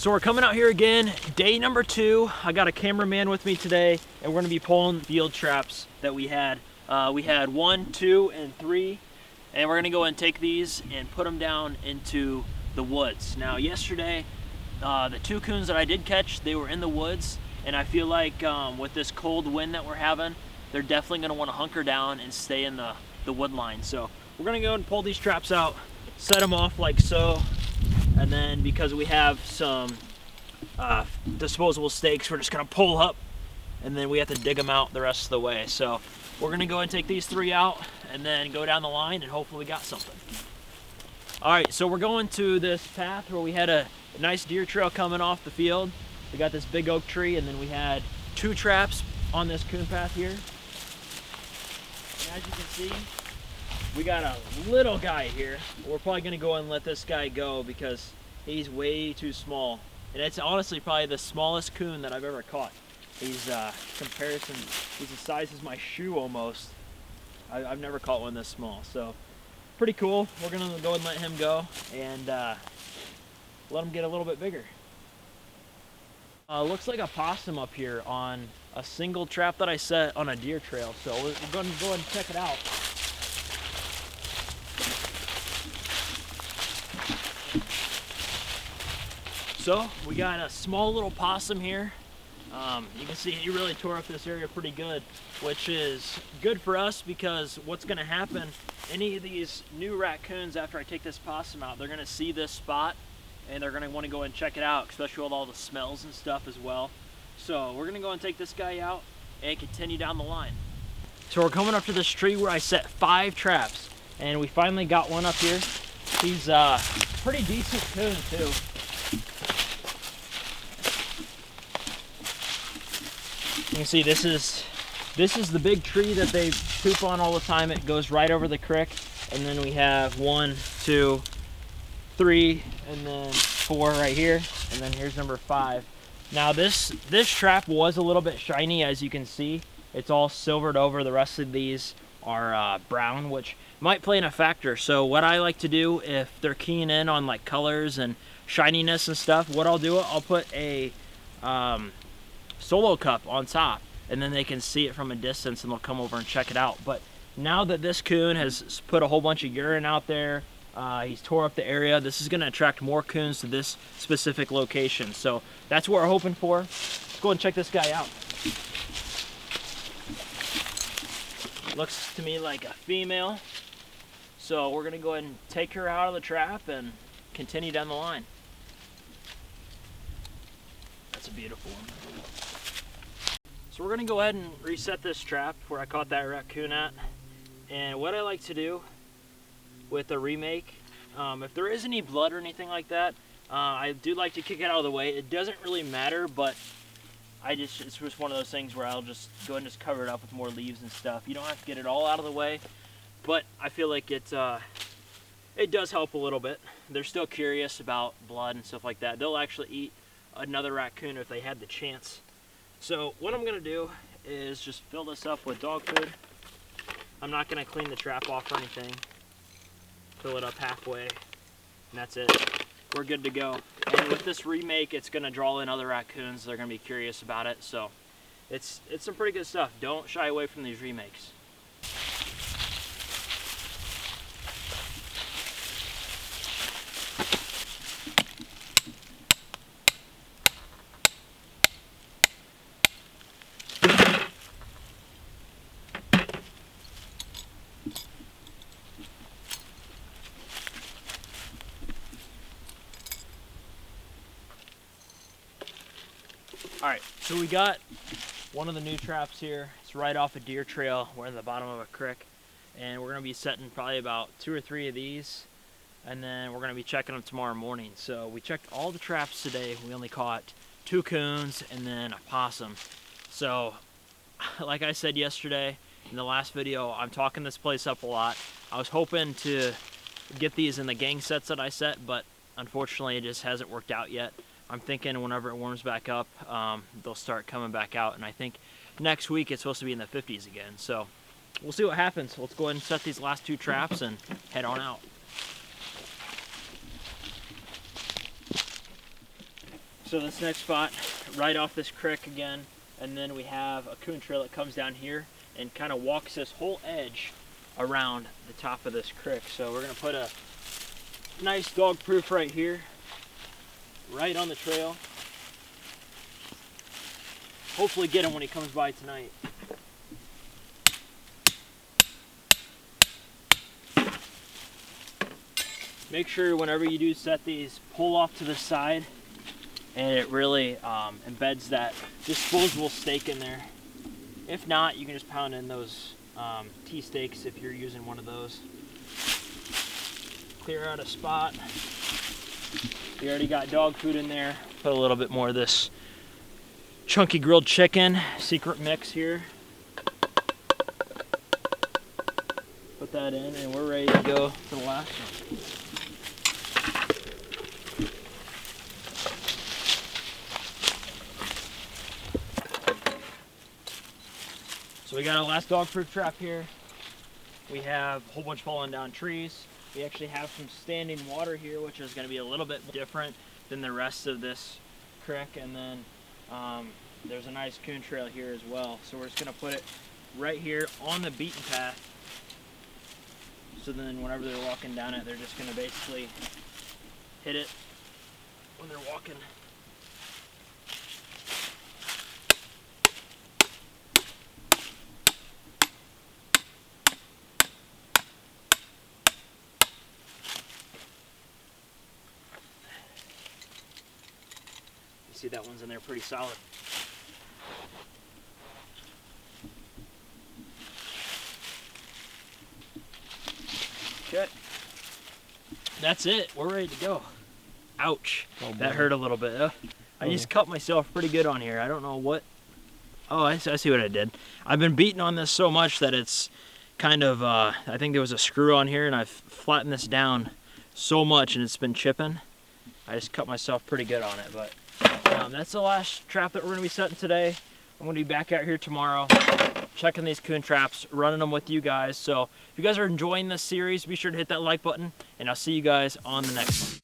So we're coming out here again, day number 2. I got a cameraman with me today, and we're gonna be pulling field traps that we had. We had 1, 2, and 3, and we're gonna go and take these and put them down into the woods. Now yesterday, the 2 coons that I did catch, they were in the woods, and I feel like with this cold wind that we're having, they're definitely gonna wanna hunker down and stay in the wood line. So we're gonna go and pull these traps out, set them off like so, and then because we have some disposable stakes, we're just gonna pull up, and then we have to dig them out the rest of the way. So we're gonna go and take these 3 out and then go down the line, and hopefully we got something. All right, so we're going to this path where we had a nice deer trail coming off the field. We got this big oak tree, and then we had 2 traps on this coon path here. And as you can see, we got a little guy here. We're probably gonna go and let this guy go because he's way too small. And it's honestly probably the smallest coon that I've ever caught. He's comparison, he's the size as my shoe almost. I've never caught one this small, so pretty cool. We're gonna go and let him go and let him get a little bit bigger. Looks like a possum up here on a single trap that I set on a deer trail. So we're gonna go and check it out. So we got a small little possum here. You can see he really tore up this area pretty good, which is good for us because what's gonna happen, any of these new raccoons, after I take this possum out, they're gonna see this spot and they're gonna wanna go and check it out, especially with all the smells and stuff as well. So we're gonna go and take this guy out and continue down the line. So we're coming up to this tree where I set 5 traps, and we finally got one up here. He's a pretty decent coon too. You can see this is the big tree that they poop on all the time. It goes right over the creek, and then we have 1, 2, 3, and then 4 right here, and then here's number 5. Now this trap was a little bit shiny, as you can see. It's all silvered over. The rest of these are brown, which might play in a factor. So what I like to do, if they're keying in on like colors and shininess and stuff, what I'll do, I'll put a solo cup on top, and then they can see it from a distance and they'll come over and check it out. But now that this coon has put a whole bunch of urine out there, he's tore up the area, this is going to attract more coons to this specific location. So that's what we're hoping for. Let's go and check this guy out. Looks to me like a female. So we're going to go ahead and take her out of the trap and continue down the line. That's a beautiful one. So we're gonna go ahead and reset this trap where I caught that raccoon at. And what I like to do with the remake, if there is any blood or anything like that, I do like to kick it out of the way. It doesn't really matter, but it's just one of those things where I'll just go and just cover it up with more leaves and stuff. You don't have to get it all out of the way, but I feel like it does help a little bit. They're still curious about blood and stuff like that. They'll actually eat another raccoon if they had the chance. So what I'm gonna do is just fill this up with dog food. I'm not gonna clean the trap off or anything. Fill it up halfway, and that's it. We're good to go. And with this remake, it's gonna draw in other raccoons. They're gonna be curious about it. So it's some pretty good stuff. Don't shy away from these remakes. All right, so we got one of the new traps here. It's right off a deer trail. We're in the bottom of a creek, and we're gonna be setting probably about 2 or 3 of these, and then we're gonna be checking them tomorrow morning. So we checked all the traps today. We only caught 2 coons and then a possum. So like I said yesterday in the last video, I'm talking this place up a lot. I was hoping to get these in the gang sets that I set, but unfortunately it just hasn't worked out yet. I'm thinking whenever it warms back up, they'll start coming back out, and I think next week it's supposed to be in the 50s again. So we'll see what happens. Let's go ahead and set these last 2 traps and head on out. So this next spot, right off this creek again, and then we have a coon trail that comes down here and kind of walks this whole edge around the top of this creek. So we're gonna put a nice dog proof right here, right on the trail. Hopefully get him when he comes by tonight. Make sure whenever you do set these, pull off to the side, and it really embeds that disposable stake in there. If not, you can just pound in those T-stakes if you're using one of those. Clear out a spot. We already got dog food in there. Put a little bit more of this chunky grilled chicken secret mix here. Put that in, and we're ready to go for the last one. So we got our last dog proof trap here. We have a whole bunch falling down trees. We actually have some standing water here, which is going to be a little bit different than the rest of this creek. And then there's a nice coon trail here as well. So we're just going to put it right here on the beaten path. So then whenever they're walking down it, they're just going to basically hit it when they're walking. See, that one's in there pretty solid. Okay. That's it. We're ready to go. Ouch. Oh, that hurt a little bit. I just cut myself pretty good on here. I don't know what. Oh, I see what I did. I've been beating on this so much that it's kind of, I think there was a screw on here, and I've flattened this down so much and it's been chipping. I just cut myself pretty good on it, but that's the last trap that we're gonna be setting today. I'm gonna be back out here tomorrow, checking these coon traps, running them with you guys. So if you guys are enjoying this series, be sure to hit that like button, and I'll see you guys on the next one.